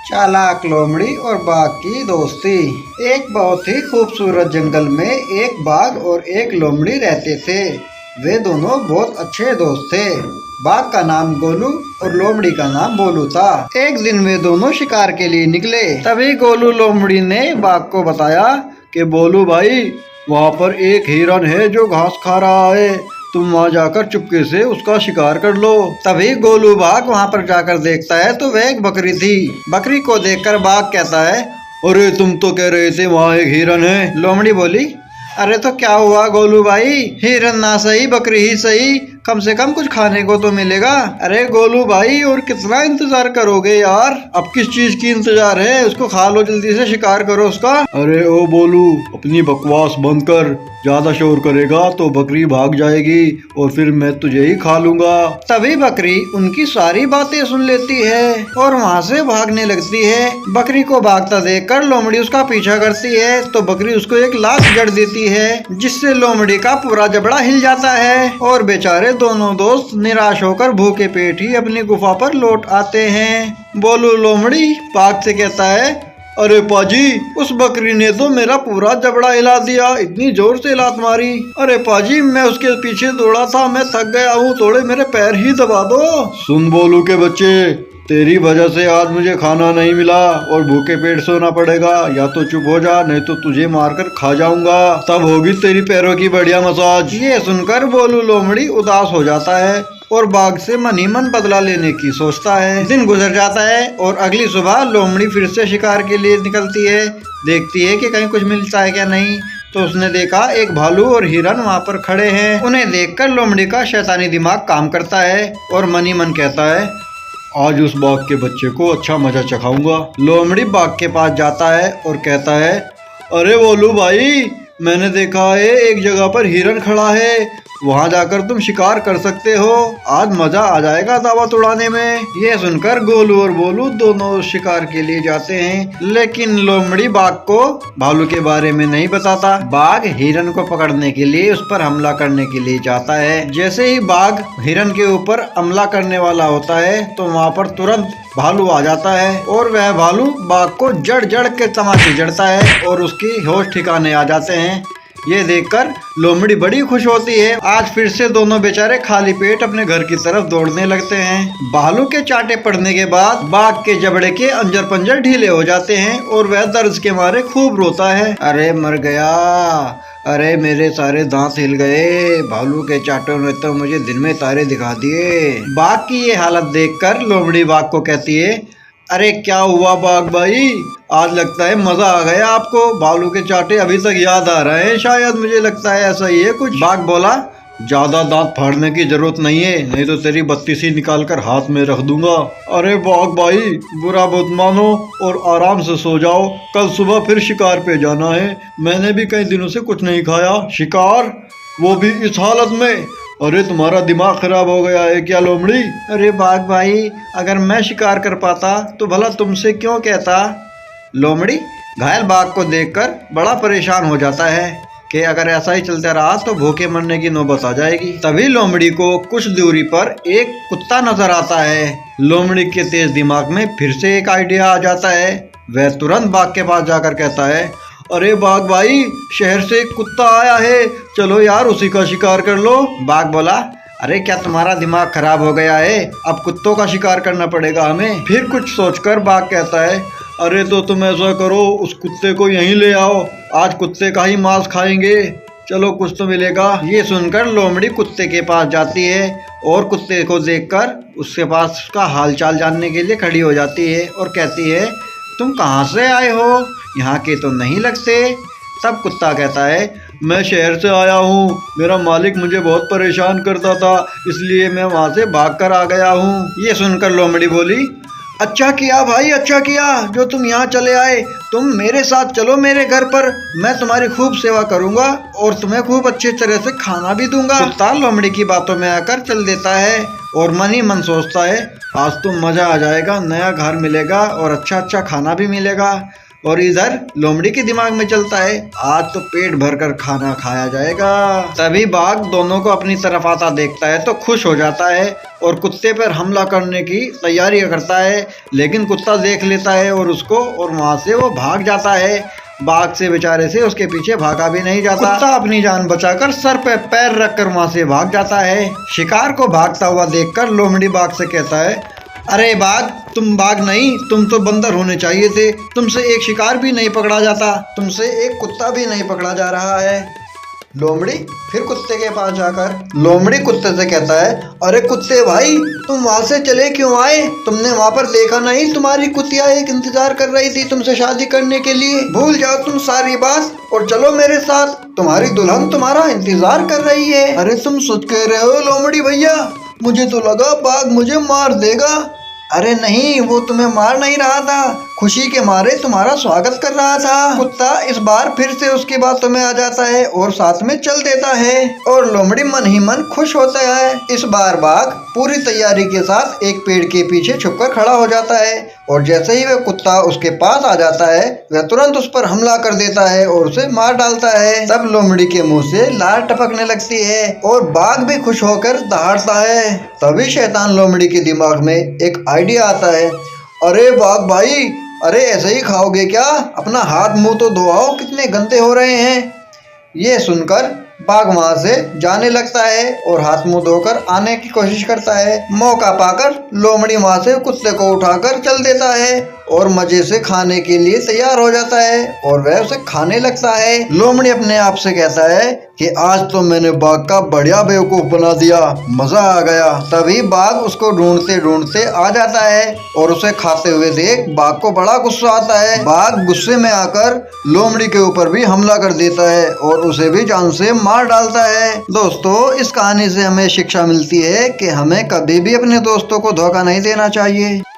चालाक लोमड़ी और बाघ की दोस्ती। एक बहुत ही खूबसूरत जंगल में एक बाघ और एक लोमड़ी रहते थे। वे दोनों बहुत अच्छे दोस्त थे। बाघ का नाम गोलू और लोमड़ी का नाम बोलू था। एक दिन वे दोनों शिकार के लिए निकले। तभी गोलू लोमड़ी ने बाघ को बताया कि बोलू भाई, वहाँ पर एक हिरन है जो घास खा रहा है, तुम वहाँ जाकर चुपके से उसका शिकार कर लो। तभी गोलू बाघ वहाँ पर जाकर देखता है तो वह एक बकरी थी। बकरी को देखकर बाघ कहता है, अरे तुम तो कह रहे थे वहाँ एक हिरन है। लोमड़ी बोली, अरे तो क्या हुआ गोलू भाई, हिरन ना सही बकरी ही सही, कम से कम कुछ खाने को तो मिलेगा। अरे गोलू भाई, और कितना इंतजार करोगे यार, अब किस चीज की इंतजार है, उसको खा लो, जल्दी से शिकार करो उसका। अरे ओ बोलू, अपनी बकवास बंद कर, ज्यादा शोर करेगा तो बकरी भाग जाएगी और फिर मैं तुझे ही खा लूंगा। तभी बकरी उनकी सारी बातें सुन लेती है और वहाँ से भागने लगती है। बकरी को भागता देखकर लोमड़ी उसका पीछा करती है तो बकरी उसको एक लात जड़ देती है, जिससे लोमड़ी का पूरा जबड़ा हिल जाता है और बेचारे दोनों दोस्त निराश होकर भूखे पेट ही अपनी गुफा पर लौट आते हैं। बोलू लोमड़ी बाघ से कहता है, अरे पाजी, उस बकरी ने तो मेरा पूरा जबड़ा हिला दिया, इतनी जोर से लात मारी। अरे पाजी, मैं उसके पीछे दौड़ा था, मैं थक गया हूँ, थोड़े मेरे पैर ही दबा दो। सुन बोलू के बच्चे, तेरी वजह से आज मुझे खाना नहीं मिला और भूखे पेट सोना पड़ेगा, या तो चुप हो जा नहीं तो तुझे मारकर खा जाऊंगा, तब होगी तेरी पैरों की बढ़िया मसाज। ये सुनकर बोलू लोमड़ी उदास हो जाता है और बाघ से मन ही मन बदला लेने की सोचता है। दिन गुजर जाता है और अगली सुबह लोमड़ी फिर से शिकार के लिए निकलती है। देखती है कि कहीं कुछ मिलता है क्या नहीं, तो उसने देखा एक भालू और हिरन वहाँ पर खड़े हैं। उन्हें देखकर लोमड़ी का शैतानी दिमाग काम करता है और मन ही मन कहता है, आज उस बाघ के बच्चे को अच्छा मजा चखाऊंगा। लोमड़ी बाघ के पास जाता है और कहता है, अरे बोलू भाई, मैंने देखा है एक जगह पर हिरन खड़ा है, वहाँ जाकर तुम शिकार कर सकते हो, आज मजा आ जाएगा दावत उड़ाने में। ये सुनकर गोलू और बोलू दोनों शिकार के लिए जाते हैं, लेकिन लोमड़ी बाघ को भालू के बारे में नहीं बताता। बाघ हिरन को पकड़ने के लिए उस पर हमला करने के लिए जाता है। जैसे ही बाघ हिरन के ऊपर हमला करने वाला होता है तो वहाँ पर तुरंत भालू आ जाता है और वह भालू बाघ को जड़ जड़ के तमाचे जड़ता है और उसकी होश ठिकाने आ जाते हैं। ये देखकर लोमड़ी बड़ी खुश होती है। आज फिर से दोनों बेचारे खाली पेट अपने घर की तरफ दौड़ने लगते हैं। भालू के चाटे पड़ने के बाद बाघ के जबड़े के अंजर पंजर ढीले हो जाते हैं और वह दर्द के मारे खूब रोता है। अरे मर गया, अरे मेरे सारे दांत हिल गए, भालू के चाटों ने तो मुझे दिन में तारे दिखा दिए। बाघ की ये हालत देखकर लोमड़ी बाघ को कहती है, अरे क्या हुआ बाघ भाई, आज लगता है मजा आ गया आपको, भालू के चाटे अभी तक याद आ रहे हैं शायद, मुझे लगता है ऐसा ही है कुछ। बाघ बोला, ज्यादा दांत फाड़ने की जरूरत नहीं है, नहीं तो तेरी बत्तीसी निकाल कर हाथ में रख दूंगा। अरे बाघ भाई, बुरा मत मानो और आराम से सो जाओ, कल सुबह फिर शिकार पे जाना है, मैंने भी कई दिनों से कुछ नहीं खाया। शिकार, वो भी इस हालत में? अरे तुम्हारा दिमाग खराब हो गया है क्या लोमड़ी? अरे बाघ भाई, अगर मैं शिकार कर पाता तो भला तुमसे क्यों कहता। लोमड़ी घायल बाघ को देखकर बड़ा परेशान हो जाता है कि अगर ऐसा ही चलता रहा तो भूखे मरने की नौबत आ जाएगी। तभी लोमड़ी को कुछ दूरी पर एक कुत्ता नजर आता है। लोमड़ी के तेज दिमाग में फिर से एक आइडिया आ जाता है। वह तुरंत बाघ के पास जाकर कहता है, अरे बाघ भाई, शहर से एक कुत्ता आया है, चलो यार उसी का शिकार कर लो। बाघ बोला, अरे क्या तुम्हारा दिमाग खराब हो गया है, अब कुत्तों का शिकार करना पड़ेगा हमें। फिर कुछ सोचकर बाघ कहता है, अरे तो तुम ऐसा करो, उस कुत्ते को यहीं ले आओ, आज कुत्ते का ही मांस खाएंगे, चलो कुछ तो मिलेगा। ये सुनकर लोमड़ी कुत्ते के पास जाती है और कुत्ते को देखकर उसके पास उसका हालचाल जानने के लिए खड़ी हो जाती है और कहती है, तुम कहाँ से आए हो, यहाँ के तो नहीं लगते। तब कुत्ता कहता है, मैं शहर से आया हूँ, मेरा मालिक मुझे बहुत परेशान करता था, इसलिए मैं वहाँ से भागकर आ गया हूँ। ये सुनकर लोमड़ी बोली, अच्छा किया भाई, अच्छा किया जो तुम यहाँ चले आए, तुम मेरे साथ चलो मेरे घर पर, मैं तुम्हारी खूब सेवा करूँगा और तुम्हें खूब अच्छी तरह से खाना भी दूंगा। कुत्ता लोमड़ी की बातों में आकर चल देता है और मन ही मन सोचता है, आज तो मजा आ जाएगा, नया घर मिलेगा और अच्छा अच्छा खाना भी मिलेगा। और इधर लोमड़ी के दिमाग में चलता है आज तो पेट भरकर खाना खाया जाएगा। तभी बाघ दोनों को अपनी तरफ आता देखता है तो खुश हो जाता है और कुत्ते पर हमला करने की तैयारी करता है, लेकिन कुत्ता देख लेता है और उसको, और वहां से वो भाग जाता है। बाघ से बेचारे से उसके पीछे भागा भी नहीं जाता। कुत्ता अपनी जान बचाकर सर पे पैर रखकर वहां से भाग जाता है। शिकार को भागता हुआ देखकर लोमड़ी बाघ से कहता है, अरे बाघ, तुम बाघ नहीं, तुम तो बंदर होने चाहिए थे। तुमसे एक शिकार भी नहीं पकड़ा जाता, तुमसे एक कुत्ता भी नहीं पकड़ा जा रहा है। लोमड़ी फिर कुत्ते के पास जाकर लोमड़ी कुत्ते से कहता है, अरे कुत्ते भाई, तुम वहां से चले क्यों आए? तुमने वहां पर देखा नहीं तुम्हारी कुतिया एक इंतजार कर रही थी तुमसे शादी करने के लिए? भूल जाओ तुम सारी बात और चलो मेरे साथ, तुम्हारी दुल्हन तुम्हारा इंतजार कर रही है। अरे तुम सच कह रहे हो लोमड़ी भैया, मुझे तो लगा बाघ मुझे मार देगा। अरे नहीं, वो तुम्हें मार नहीं रहा था, खुशी के मारे तुम्हारा स्वागत कर रहा था। कुत्ता इस बार फिर से उसकी बातों में आ जाता है और साथ में चल देता है और लोमड़ी मन ही मन खुश होता है। इस बार बाघ पूरी तैयारी के साथ एक पेड़ के पीछे छुपकर खड़ा हो जाता है और जैसे ही वह कुत्ता उसके पास आ जाता है वह तुरंत उस पर हमला कर देता है और उसे मार डालता है। तब लोमड़ी के मुंह से लार टपकने लगती है और बाघ भी खुश होकर दहाड़ता है। तभी शैतान लोमड़ी के दिमाग में एक आइडिया आता है, अरे बाघ भाई, अरे ऐसे ही खाओगे क्या? अपना हाथ मुंह तो धोआओ, कितने गंदे हो रहे हैं। ये सुनकर बाघ वहां से जाने लगता है और हाथ मुंह धोकर आने की कोशिश करता है। मौका पाकर लोमड़ी वहां से कुत्ते को उठाकर चल देता है और मजे से खाने के लिए तैयार हो जाता है और वह उसे खाने लगता है। लोमड़ी अपने आप से कहता है कि आज तो मैंने बाघ का बढ़िया बेवकूफ बना दिया, मजा आ गया। तभी बाघ उसको ढूंढते ढूंढते आ जाता है और उसे खाते हुए देख बाघ को बड़ा गुस्सा आता है। बाघ गुस्से में आकर लोमड़ी के ऊपर भी हमला कर देता है और उसे भी जान से मार डालता है। दोस्तों, इस कहानी से हमें शिक्षा मिलती है कि हमें कभी भी अपने दोस्तों को धोखा नहीं देना चाहिए।